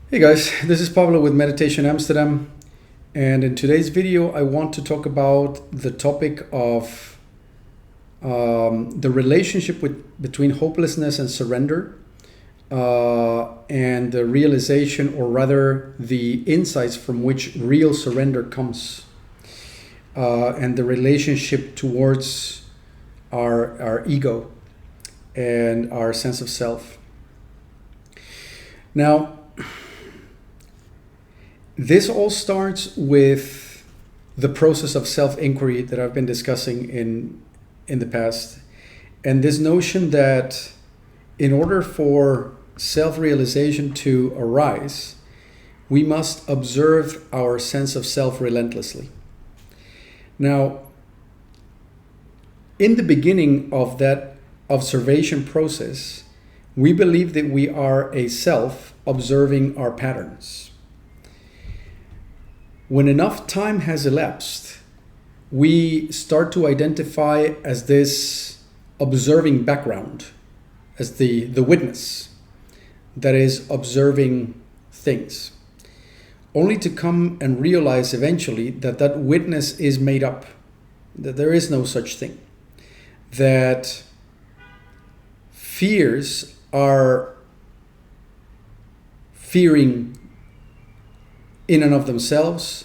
Hey guys, this is Pablo with Meditation Amsterdam, and in today's video I want to talk about the topic of the relationship between hopelessness and surrender, and the realization, or rather the insights from which real surrender comes, and the relationship towards our ego and our sense of self. Now, this all starts with the process of self-inquiry that I've been discussing in the past, and this notion that in order for self-realization to arise, we must observe our sense of self relentlessly. Now, in the beginning of that observation process, we believe that we are a self observing our patterns. When enough time has elapsed, we start to identify as this observing background, as the witness that is observing things, only to come and realize eventually that that witness is made up, that there is no such thing, that fears are fearing in and of themselves,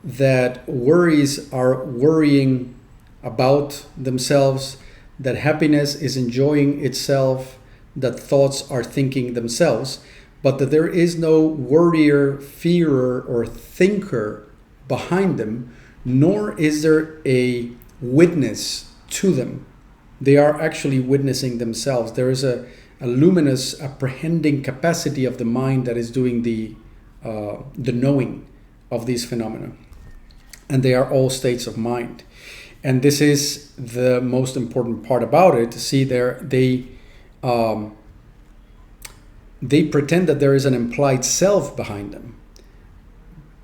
that worries are worrying about themselves, that happiness is enjoying itself, that thoughts are thinking themselves, but that there is no worrier, fearer, or thinker behind them, nor is there a witness to them. They are actually witnessing themselves. There is a luminous apprehending capacity of the mind that is doing the knowing of these phenomena, and they are all states of mind. And this is the most important part about it. See, they pretend that there is an implied self behind them,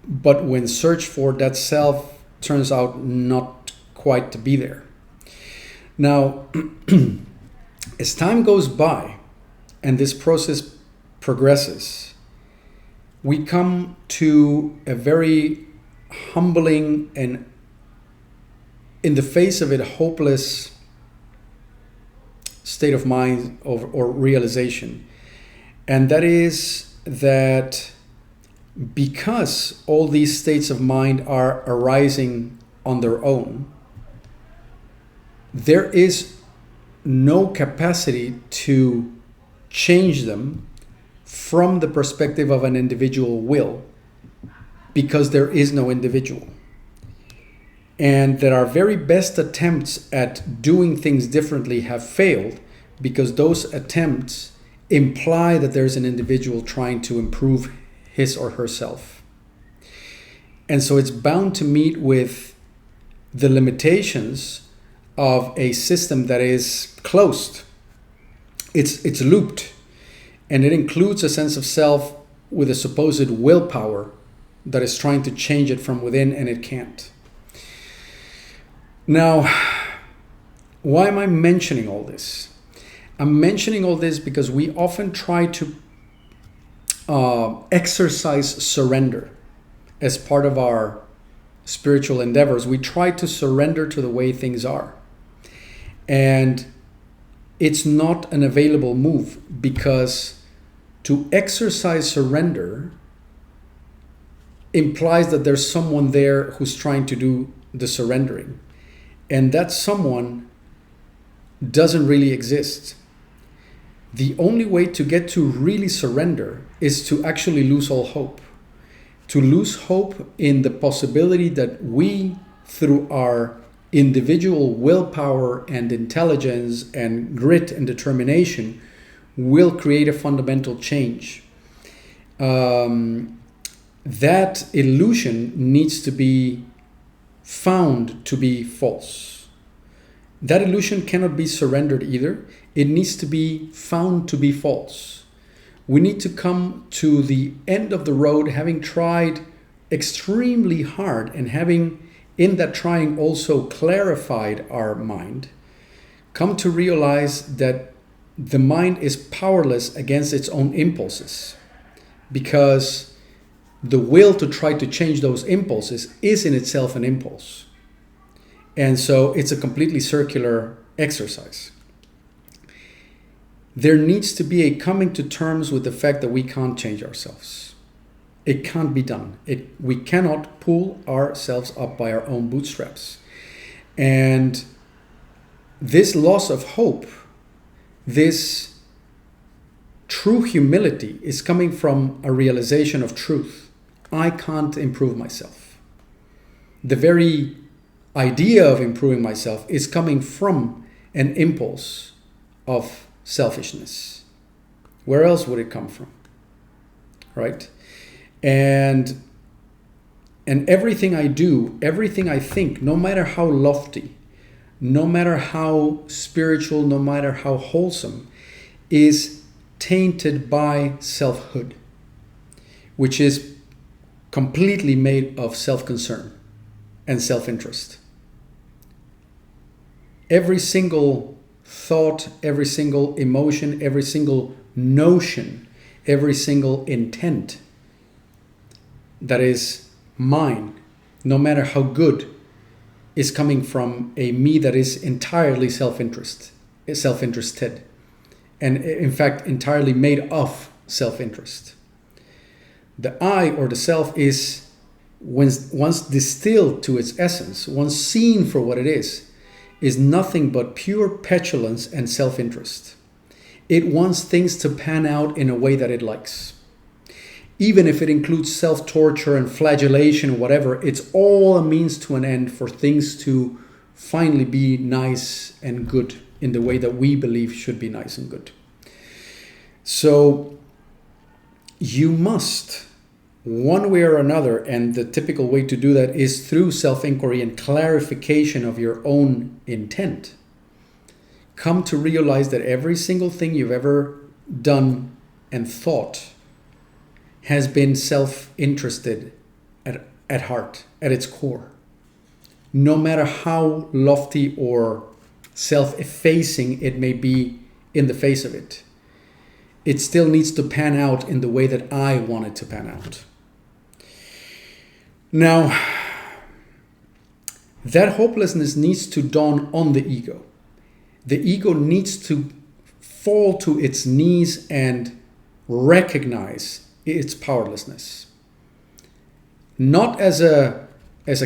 but when searched for, that self turns out not quite to be there. Now, as time goes by and this process progresses, we come to a very humbling and, in the face of it, hopeless state of mind or realization. And that is that because all these states of mind are arising on their own, there is no capacity to change them from the perspective of an individual will, because there is no individual. And that our very best attempts at doing things differently have failed, because those attempts imply that there's an individual trying to improve his or herself. And so it's bound to meet with the limitations of a system that is closed. It's looped. And it includes a sense of self with a supposed willpower that is trying to change it from within, and it can't. Now, why am I mentioning all this? I'm mentioning all this because we often try to exercise surrender as part of our spiritual endeavors. We try to surrender to the way things are. And it's not an available move, because to exercise surrender implies that there's someone there who's trying to do the surrendering. And that someone doesn't really exist. The only way to get to really surrender is to actually lose all hope. To lose hope in the possibility that we, through our individual willpower and intelligence and grit and determination, will create a fundamental change. That illusion needs to be found to be false. That illusion cannot be surrendered either. It needs to be found to be false. We need to come to the end of the road, having tried extremely hard, and having in that trying also clarified our mind, come to realize that the mind is powerless against its own impulses. because the will to try to change those impulses is in itself an impulse. And so it's a completely circular exercise. There needs to be a coming to terms with the fact that we can't change ourselves. It can't be done. We cannot pull ourselves up by our own bootstraps. And this loss of hope, this true humility, is coming from a realization of truth. I can't improve myself. The very idea of improving myself is coming from an impulse of selfishness. Where else would it come from? Right? And everything I do, everything I think, no matter how lofty, no matter how spiritual, no matter how wholesome, is tainted by selfhood, which is completely made of self-concern and self-interest. Every single thought, every single emotion, every single notion, every single intent that is mine, no matter how good, is coming from a me that is entirely self-interested, and in fact entirely made of self-interest. The I, or the self, is once distilled to its essence, once seen for what it is nothing but pure petulance and self-interest. It wants things to pan out in a way that it likes. Even if it includes self-torture and flagellation, whatever, it's all a means to an end for things to finally be nice and good in the way that we believe should be nice and good. So you must, one way or another, and the typical way to do that is through self-inquiry and clarification of your own intent, come to realize that every single thing you've ever done and thought has been self-interested at heart, at its core. No matter how lofty or self-effacing it may be in the face of it, it still needs to pan out in the way that I want it to pan out. Now, that hopelessness needs to dawn on the ego. The ego needs to fall to its knees and recognize its powerlessness. Not as a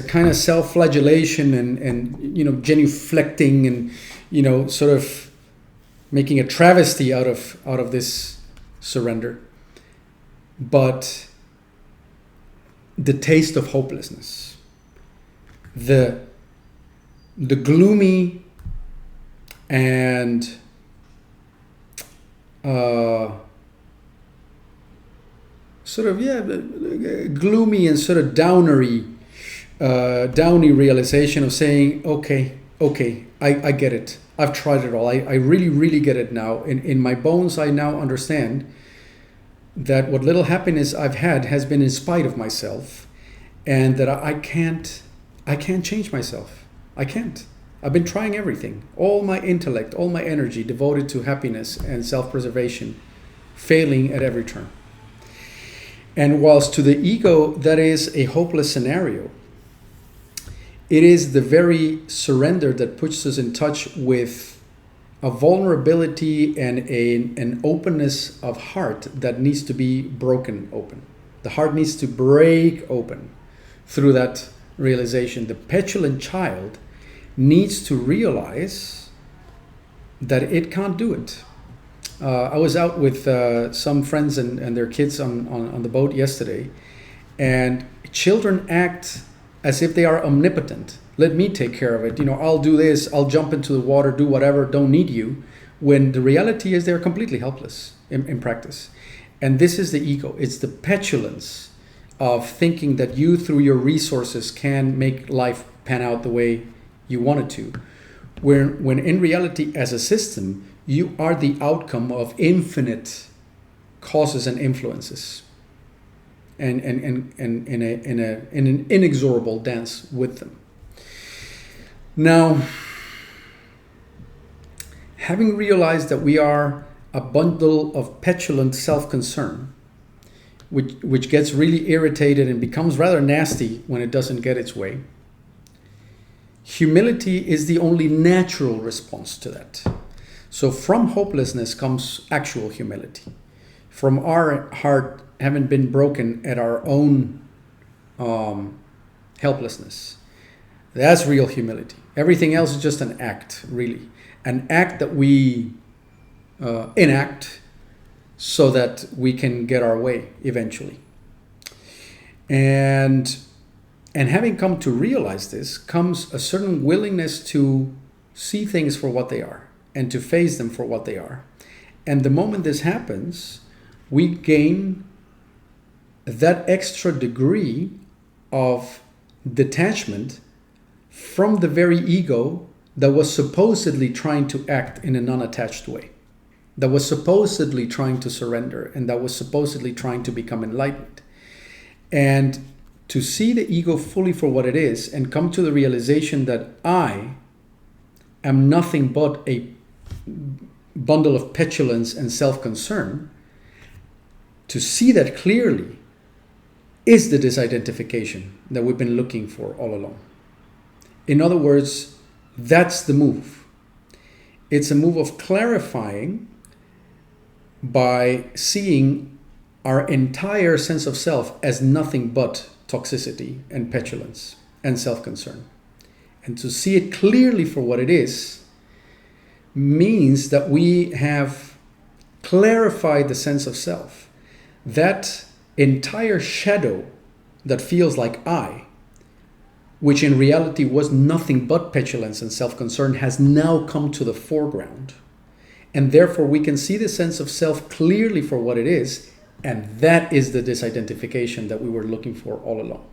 kind of self-flagellation and genuflecting and sort of making a travesty out of this surrender, but the taste of hopelessness, the gloomy and gloomy and sort of downy realization of saying, okay, I get it. I've tried it all. I really, really get it now. In my bones, I now understand that what little happiness I've had has been in spite of myself, and that I can't change myself. I can't. I've been trying everything. All my intellect, all my energy devoted to happiness and self-preservation, failing at every turn. And whilst to the ego that is a hopeless scenario, it is the very surrender that puts us in touch with a vulnerability and an openness of heart that needs to be broken open. The heart needs to break open through that realization. The petulant child needs to realize that it can't do it. I was out with some friends and their kids on the boat yesterday, and children act as if they are omnipotent. Let me take care of it. I'll do this. I'll jump into the water, do whatever. Don't need you. When the reality is they're completely helpless in practice. And this is the ego. It's the petulance of thinking that you, through your resources, can make life pan out the way you want it to. When in reality, as a system, you are the outcome of infinite causes and influences, and in an inexorable dance with them. Now, having realized that we are a bundle of petulant self-concern, which gets really irritated and becomes rather nasty when it doesn't get its way. Humility is the only natural response to that. So from hopelessness comes actual humility. From our heart having been broken at our own helplessness. That's real humility. Everything else is just an act, really. An act that we enact so that we can get our way eventually. And having come to realize this comes a certain willingness to see things for what they are and to face them for what they are. And the moment this happens, we gain that extra degree of detachment from the very ego that was supposedly trying to act in a non-attached way, that was supposedly trying to surrender, and that was supposedly trying to become enlightened. And to see the ego fully for what it is and come to the realization that I am nothing but a bundle of petulance and self-concern, to see that clearly is the disidentification that we've been looking for all along. In other words, that's the move. It's a move of clarifying by seeing our entire sense of self as nothing but toxicity and petulance and self-concern. And to see it clearly for what it is means that we have clarified the sense of self. That entire shadow that feels like I, which in reality was nothing but petulance and self-concern, has now come to the foreground. And therefore we can see the sense of self clearly for what it is, and that is the disidentification that we were looking for all along.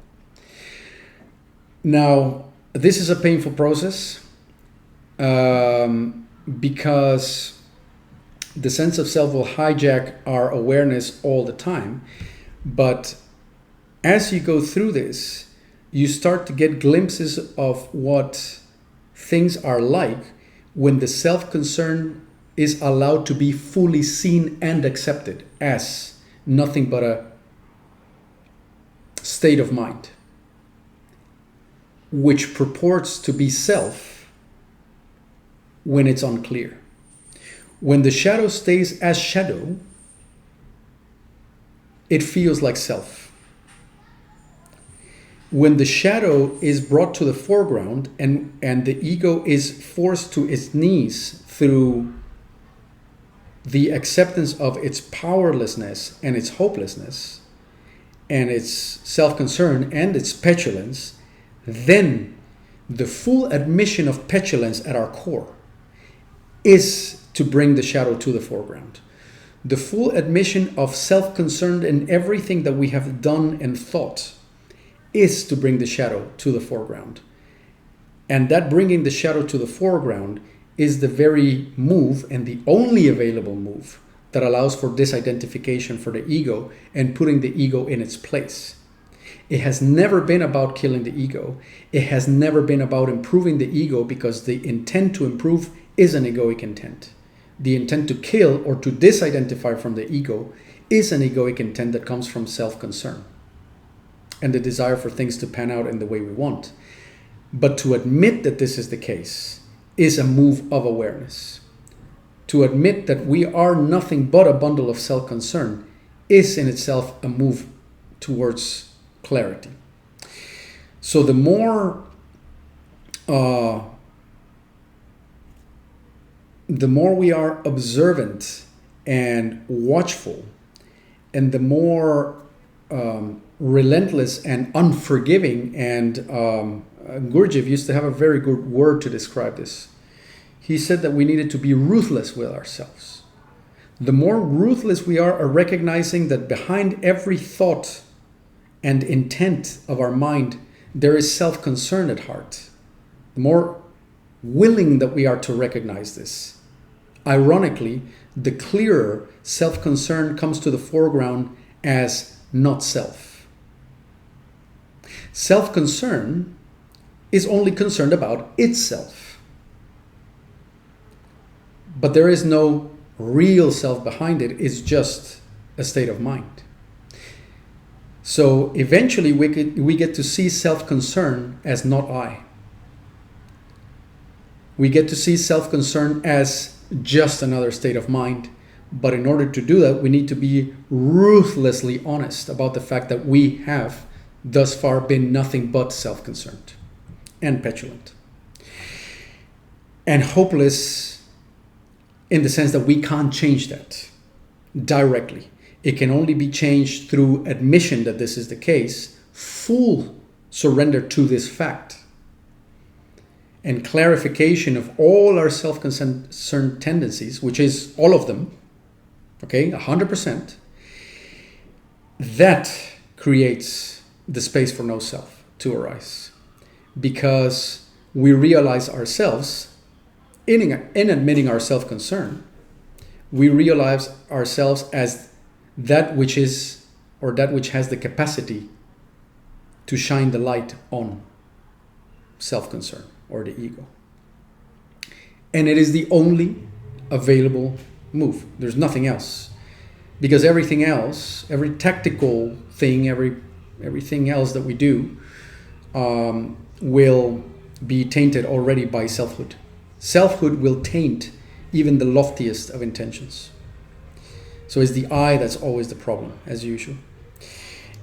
Now, this is a painful process because the sense of self will hijack our awareness all the time. But as you go through this, you start to get glimpses of what things are like when the self-concern is allowed to be fully seen and accepted as nothing but a state of mind, which purports to be self when it's unclear. When the shadow stays as shadow, it feels like self. When the shadow is brought to the foreground and the ego is forced to its knees through the acceptance of its powerlessness and its hopelessness and its self-concern and its petulance, then the full admission of petulance at our core is to bring the shadow to the foreground. The full admission of self-concern in everything that we have done and thought is to bring the shadow to the foreground. And that bringing the shadow to the foreground is the very move and the only available move that allows for disidentification for the ego and putting the ego in its place. It has never been about killing the ego. It has never been about improving the ego, because the intent to improve is an egoic intent. The intent to kill or to disidentify from the ego is an egoic intent that comes from self-concern and the desire for things to pan out in the way we want. But to admit that this is the case is a move of awareness. To admit that we are nothing but a bundle of self-concern is in itself a move towards clarity. So the more we are observant and watchful, and the more relentless and unforgiving, and Gurdjieff used to have a very good word to describe this. He said that we needed to be ruthless with ourselves. The more ruthless we are at recognizing that behind every thought and intent of our mind, there is self-concern at heart, the more willing that we are to recognize this. Ironically, the clearer self-concern comes to the foreground as not self. Self-concern is only concerned about itself. But there is no real self behind it. It's just a state of mind. So eventually we get to see self-concern as not I. We get to see self-concern as just another state of mind. But in order to do that, we need to be ruthlessly honest about the fact that we have thus far been nothing but self-concerned and petulant. And hopeless in the sense that we can't change that directly. It can only be changed through admission that this is the case, full surrender to this fact, and clarification of all our self-concerned tendencies, which is all of them, okay, 100%, that creates the space for no self to arise. Because we realize ourselves, in admitting our self-concern, we realize ourselves as that which is, or that which has the capacity to shine the light on self-concern or the ego. And it is the only available move. There's nothing else. Because everything else, every tactical thing, everything else that we do will be tainted already by selfhood. Selfhood will taint even the loftiest of intentions. So it's the I that's always the problem, as usual.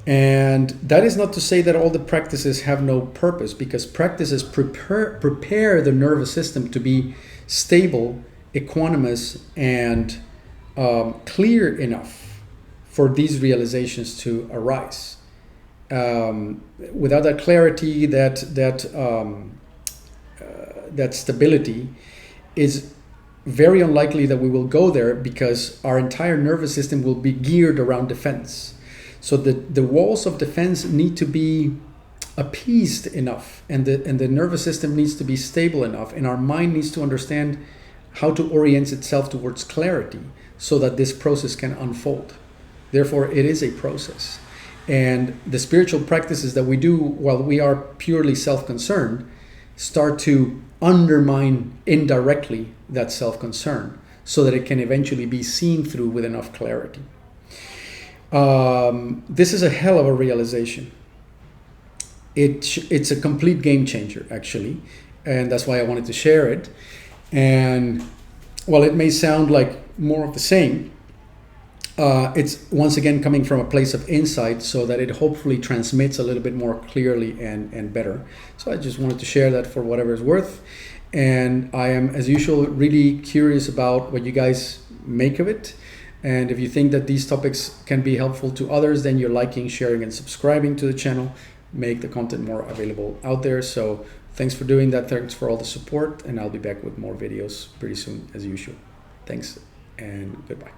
And that is not to say that all the practices have no purpose, because practices prepare the nervous system to be stable, equanimous, and clear enough for these realizations to arise. Without that clarity, that stability, is very unlikely that we will go there, because our entire nervous system will be geared around defense. So the walls of defense need to be appeased enough, and the nervous system needs to be stable enough, and our mind needs to understand how to orient itself towards clarity so that this process can unfold. Therefore, it is a process. And the spiritual practices that we do while we are purely self-concerned start to undermine indirectly that self-concern so that it can eventually be seen through with enough clarity. This is a hell of a realization. It's a complete game changer, actually, and that's why I wanted to share it. And while it may sound like more of the same, it's once again coming from a place of insight, so that it hopefully transmits a little bit more clearly and better. So I just wanted to share that for whatever it's worth. And I am, as usual, really curious about what you guys make of it. And if you think that these topics can be helpful to others, then you're liking, sharing, and subscribing to the channel. Make the content more available out there. So thanks for doing that. Thanks for all the support. And I'll be back with more videos pretty soon, as usual. Thanks and goodbye.